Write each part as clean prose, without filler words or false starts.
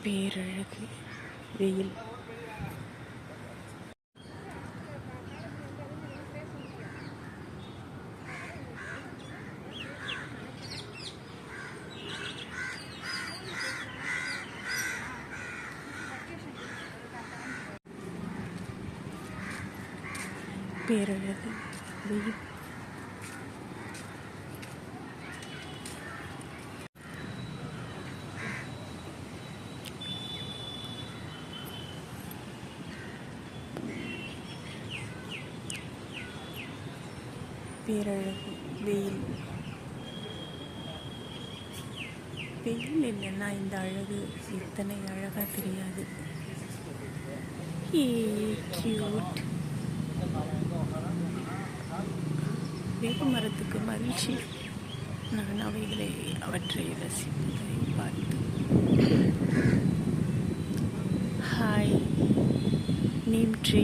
பேரழகு வெயில். பேரழகு வெயில். பேரழகு வெயில். வெயில் இல்லைன்னா இந்த அழகு இத்தனை அழகாக தெரியாது. கியூட். வேப்ப மரத்துக்கு மகிழ்ச்சி. நான் அவற்றை ரசிப்பதை பார்த்து. Hi neem tree,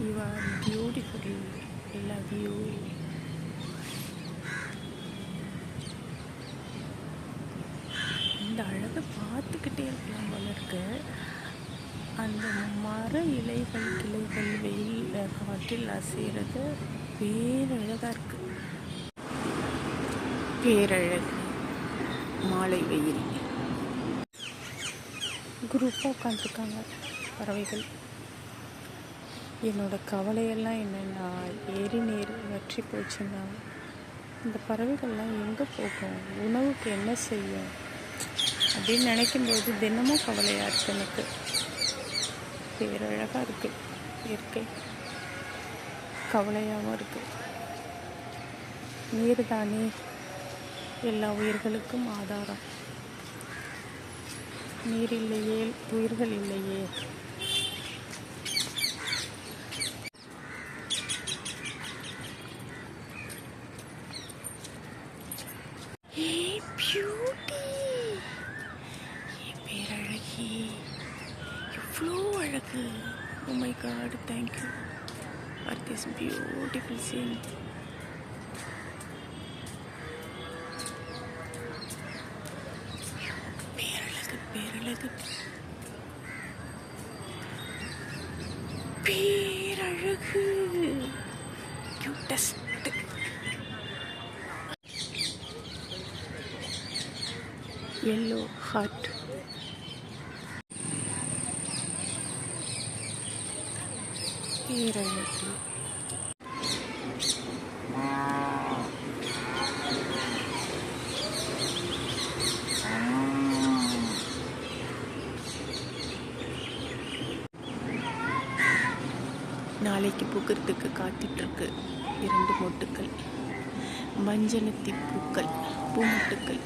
you are beautiful. I love you. இந்த அழகை பார்த்துக்கிட்டே இருக்கலாம் போல இருக்கு. அந்த மர இலைகள் கிளைகள் வெயில் காற்றில் அசைகிறது பேரழகாக இருக்கு. பேரழகு மாலை வெயில். குரூப்பாக உட்காந்துருக்காங்க பறவைகள். என்னோட கவலையெல்லாம் என்னென்னா ஏரி நீர் வற்றி போச்சுன்னா இந்த பறவைகள்லாம் எங்கே போகும், உணவுக்கு என்ன செய்யும் அப்படின்னு நினைக்கும்போது தினமும் கவலையாக இருக்குது எனக்கு. பேரழகாக இருக்குது இயற்கை, கவலையாகவும் இருக்குது. நீர் தானே எல்லா உயிர்களுக்கும் ஆதாரம். நீர் இல்லையே உயிர்கள் இல்லையே. பேரழகி எவ்வளோ அழகு. Oh my God, thank you for this beautiful scene. பேரழகு பேரழகு பேரழகு. கியூட்டஸ்ட். yellow heart. பேரழகு. நாளைக்கு பூக்கிறதுக்கு காத்துட்ருக்கு 2 மொட்டுக்கள், மஞ்சனத்தி பூக்கள், பூமொட்டுக்கள்.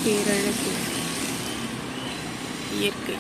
பேரழகு இயற்கை.